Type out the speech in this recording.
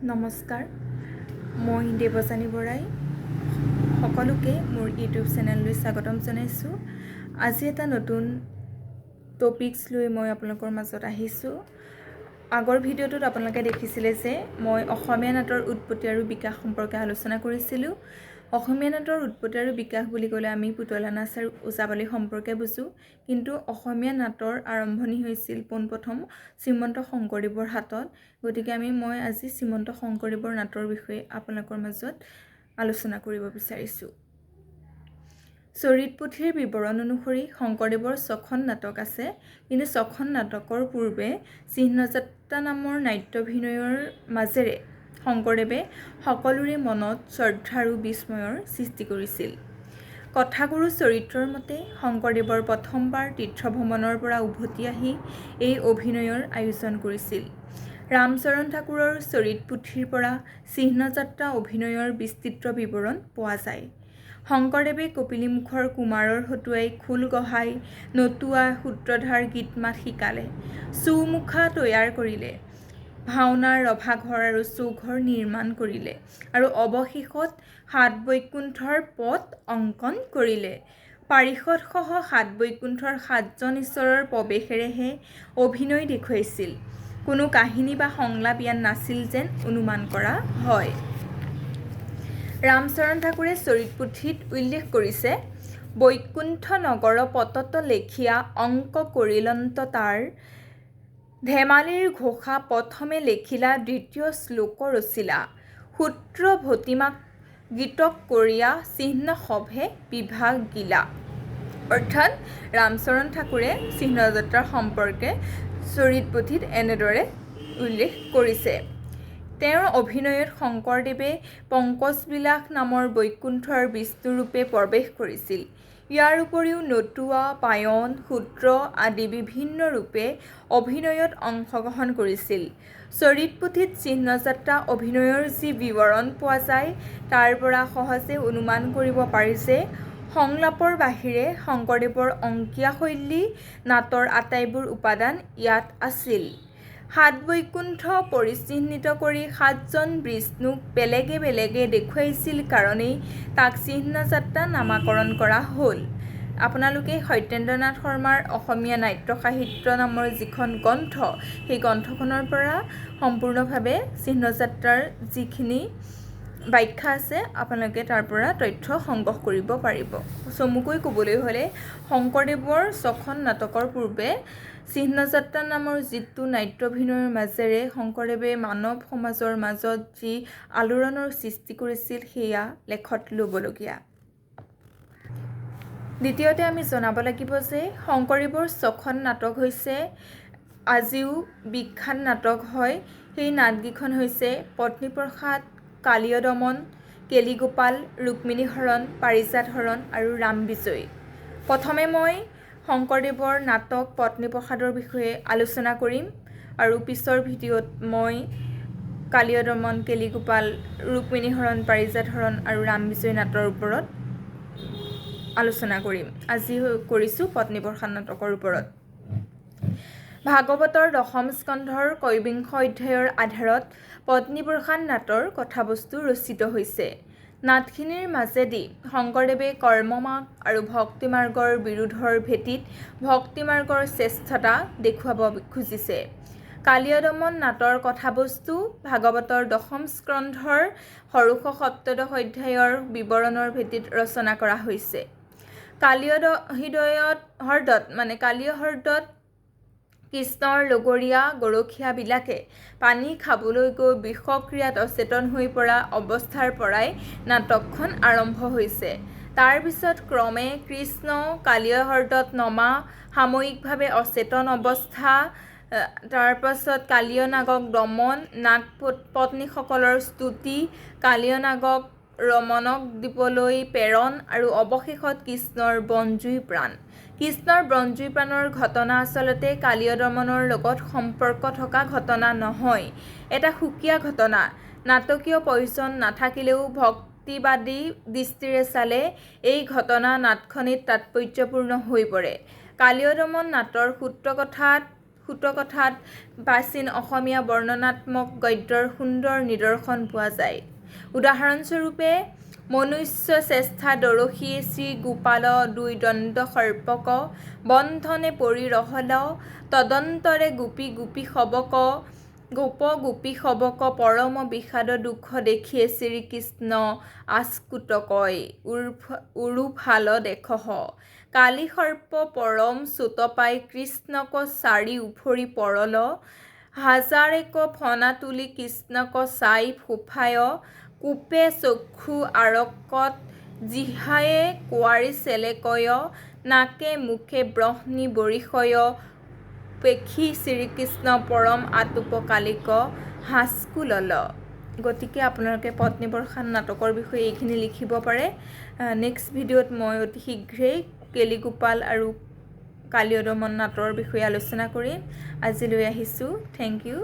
নমস্কাৰ, মই দেৱযানী বৰাই সকলোকে মোৰ ইউটিউব চেনেললৈ স্বাগতম জনাইছোঁ। আজি এটা নতুন টপিকছ লৈ মই আপোনালোকৰ মাজত আহিছোঁ। আগৰ ভিডিঅ'টোত আপোনালোকে দেখিছিলে যে মই অসমীয়া নাটৰ উৎপত্তি আৰু বিকাশ সম্পৰ্কে আলোচনা কৰিছিলোঁ। অসমীয়া নাটৰ উৎপত্তি আৰু বিকাশ বুলি ক'লে আমি পুতলা নাচ আৰু ওজাপালি সম্পৰ্কে বুজোঁ, কিন্তু অসমীয়া নাটৰ আৰম্ভণি হৈছিল পোনপ্ৰথম শ্ৰীমন্ত শংকৰদেৱৰ হাতত। গতিকে মই আজি শ্ৰীমন্ত শংকৰদেৱৰ নাটৰ বিষয়ে আপোনালোকৰ মাজত আলোচনা কৰিব বিচাৰিছোঁ। চৰিত পুথিৰ বিৱৰণ অনুসৰি শংকৰদেৱৰ 6খন নাটক আছে, কিন্তু 6খন নাটকৰ পূৰ্বে চিহ্নযাত্ৰা নামৰ নাট্যাভিনয়ৰ মাজেৰে শংকৰদেৱে সকলোৰে মনত শ্ৰদ্ধা আৰু বিস্ময়ৰ সৃষ্টি কৰিছিল। কথাগুৰু চৰিত্ৰৰ মতে শংকৰদেৱৰ প্ৰথমবাৰ তীৰ্থভ্ৰমণৰ পৰা উভতি আহি এই অভিনয়ৰ আয়োজন কৰিছিল। ৰামচৰণ ঠাকুৰৰ চৰিত পুথিৰ পৰা চিহ্নযাত্ৰা অভিনয়ৰ বিস্তৃত বিৱৰণ পোৱা যায়। শংকৰদেৱে কপিলীমুখৰ কুমাৰৰ হতুৱাই খোল গহাই নতুৱা সূত্ৰধাৰ গীত-মাত শিকালে, চৌমুখা তৈয়াৰ কৰিলে, ভাওনাৰ ৰভাঘৰ আৰু চৌঘৰ নিৰ্মাণ কৰিলে আৰু অৱশেষত ৭ বৈকুণ্ঠৰ পথ অংকন কৰিলে। পাৰিষদসহ ৭ বৈকুণ্ঠৰ ৭জন ঈশ্বৰৰ প্ৰৱেশেৰেহে অভিনয় দেখুৱাইছিল। কোনো কাহিনী বা সংলাপ ইয়াত নাছিল যেন অনুমান কৰা হয়। ৰামচৰণ ঠাকুৰে চৰিত পুথিত উল্লেখ কৰিছে, বৈকুণ্ঠ নগৰ পতত লেখিয়া অংক কৰিলন্ত তাৰ, ধেমালিৰ ঘোষা প্ৰথমে লেখিলা দ্বিতীয় শ্লোক ৰচিলা, সূত্ৰ ভতিমাক গীতক কৰিয়া চিহ্ন সভে বিভাগ গিলা। অৰ্থাৎ ৰামচৰণ ঠাকুৰে চিহ্নযাত্ৰাৰ সম্পৰ্কে চৰিত পুথিত এনেদৰে উল্লেখ কৰিছে। তেওঁৰ অভিনয়ত শংকৰদেৱে পংকজবিলাস নামৰ বৈকুণ্ঠৰ বিষ্ণুৰূপে প্ৰৱেশ কৰিছিল। ইয়াৰ উপৰিও নতুৱা, পায়ন, সূত্ৰ আদি বিভিন্ন ৰূপে অভিনয়ত অংশগ্ৰহণ কৰিছিল। চৰিত পুথিত চিহ্নযাত্ৰা অভিনয়ৰ যি বিৱৰণ পোৱা যায়, তাৰ পৰা সহজে অনুমান কৰিব পাৰি যে সংলাপৰ বাহিৰে শংকৰদেৱৰ অংকীয়া শৈলী, নাটৰ আটাইবোৰ উপাদান ইয়াত আছিল। ৭ বৈকুণ্ঠ পৰিচিহ্নিত কৰি ৭জন বিষ্ণুক বেলেগে বেলেগে দেখুৱাইছিল কাৰণেই তাক চিহ্নযাত্ৰা নামাকৰণ কৰা হ'ল। আপোনালোকে সত্যেন্দ্ৰ নাথ শৰ্মাৰ অসমীয়া নাট্য সাহিত্য নামৰ যিখন গ্ৰন্থ, সেই গ্ৰন্থখনৰ পৰা সম্পূৰ্ণভাৱে চিহ্নযাত্ৰাৰ যিখিনি ব্যাখ্যা আছে আপোনালোকে তাৰ পৰা তথ্য সংগ্ৰহ কৰিব পাৰিব। চমুকৈ ক'বলৈ হ'লে শংকৰদেৱৰ 6খন নাটকৰ পূৰ্বে চিহ্নযাত্ৰা নামৰ যিটো নাট্যাভিনয়ৰ মাজেৰে শংকৰদেৱে মানৱ সমাজৰ মাজত যি আলোড়নৰ সৃষ্টি কৰিছিল, সেয়া লেখত ল'বলগীয়া। দ্বিতীয়তে আমি জনাব লাগিব যে শংকৰদেৱৰ 6খন নাটক হৈছে আজিও বিখ্যাত নাটক হয়। সেই নাটকেইখন হৈছে পত্নীপ্ৰসাদ, কালীয় দমন, কেলিগোপাল, ৰুক্মিণী হৰণ, পাৰিজাত হৰণ আৰু ৰামবিজয়। প্ৰথমে মই শংকৰদেৱৰ নাটক পত্নীপ্ৰসাদৰ বিষয়ে আলোচনা কৰিম আৰু পিছৰ ভিডিঅ'ত মই কালীয় দমন, কেলিগোপাল, ৰুক্মিণী হৰণ, পাৰিজাত হৰণ আৰু ৰামবিজয় নাটৰ ওপৰত আলোচনা কৰিম। আজি কৰিছোঁ পত্নীপ্ৰসাদ নাটকৰ ওপৰত। ভাগৱতৰ 10ম স্কন্ধৰ কৈবিংশ অধ্যায়ৰ আধাৰত পত্নীপ্ৰসাদ নাটৰ কথাবস্তু ৰচিত হৈছে। নাটখিনিৰ মাজেদি শংকৰদেৱে কৰ্মমাৰ্গ আৰু ভক্তিমাৰ্গৰ বিৰোধৰ ভেটিত ভক্তিমাৰ্গৰ শ্ৰেষ্ঠতা দেখুৱাব খুজিছে। কালীয় দমন নাটৰ কথাবস্তু ভাগৱতৰ 10ম স্কন্ধৰ ষোড়শ সপ্তদশ অধ্যায়ৰ বিৱৰণৰ ভেটিত ৰচনা কৰা হৈছে। কালীয় হ্ৰদত কৃষ্ণৰ লগৰীয়া গৰখীয়াবিলাকে পানী খাবলৈ গৈ বিষক্ৰিয়াত অচেতন হৈ পৰা অৱস্থাৰ পৰাই নাটকখন আৰম্ভ হৈছে। তাৰ পিছত ক্ৰমে কৃষ্ণ কালীয় হ্ৰদত নমা, সাময়িকভাৱে অচেতন অৱস্থা, তাৰ পাছত কালীয় নাগক দমন, নাগ পত্নীসকলৰ স্তুতি, কালীয় নাগক ৰমণক দ্বীপলৈ প্ৰেৰণ আৰু অৱশেষত কৃষ্ণৰ বনজুই প্ৰাণ। কৃষ্ণৰ বনজুই প্ৰাণৰ ঘটনা আচলতে কালীয় দমনৰ লগত সম্পৰ্ক থকা ঘটনা নহয়, এটা সুকীয়া ঘটনা। নাটকীয় প্ৰয়োজন নাথাকিলেও ভক্তিবাদী দৃষ্টিৰে চালে এই ঘটনা নাটখনিত তাৎপৰ্যপূৰ্ণ হৈ পৰে। কালীয় দমন নাটৰ সূত্ৰকথাত সুতকথাত প্ৰাচীন অসমীয়া বৰ্ণনাত্মক গদ্যৰ সুন্দৰ নিদৰ্শন পোৱা যায়। উদাহৰণস্বৰূপে মনুষ্য চেষ্টা দৰশী শ্ৰী গোপাল দুই দণ্ড সৰ্পক বন্ধনে পৰি ৰহল তদন্তৰে গোপ গোপী সবক পৰম বিষাদ দুখ দেখিয়ে শ্ৰীকৃষ্ণ আস্কুত কয় উৰুফাল দেখহ কালি সৰ্প পৰম চোত পাই কৃষ্ণক চাৰি উফৰি পৰল হাজাৰেক ফনা তুলি কৃষ্ণক চাই ফোফায় কোপে চক্ষু আৰকত জিহায়ে কোৱাৰি চেলেকয় নাকে মুখে ব্ৰহ্মী বৰিষয় পেখি শ্ৰীকৃষ্ণ পৰম আতুপ কালিক হাস্কুলল। গতিকে আপোনালোকে পত্নীবৰ্ষা নাটকৰ বিষয়ে এইখিনি লিখিব পাৰে। নেক্সট ভিডিঅ'ত মই অতি শীঘ্ৰেই কেলিগোপাল আৰু কালীয় দমন নাটৰ বিষয়ে আলোচনা কৰিম। আজিলৈ আহিছোঁ। Thank U.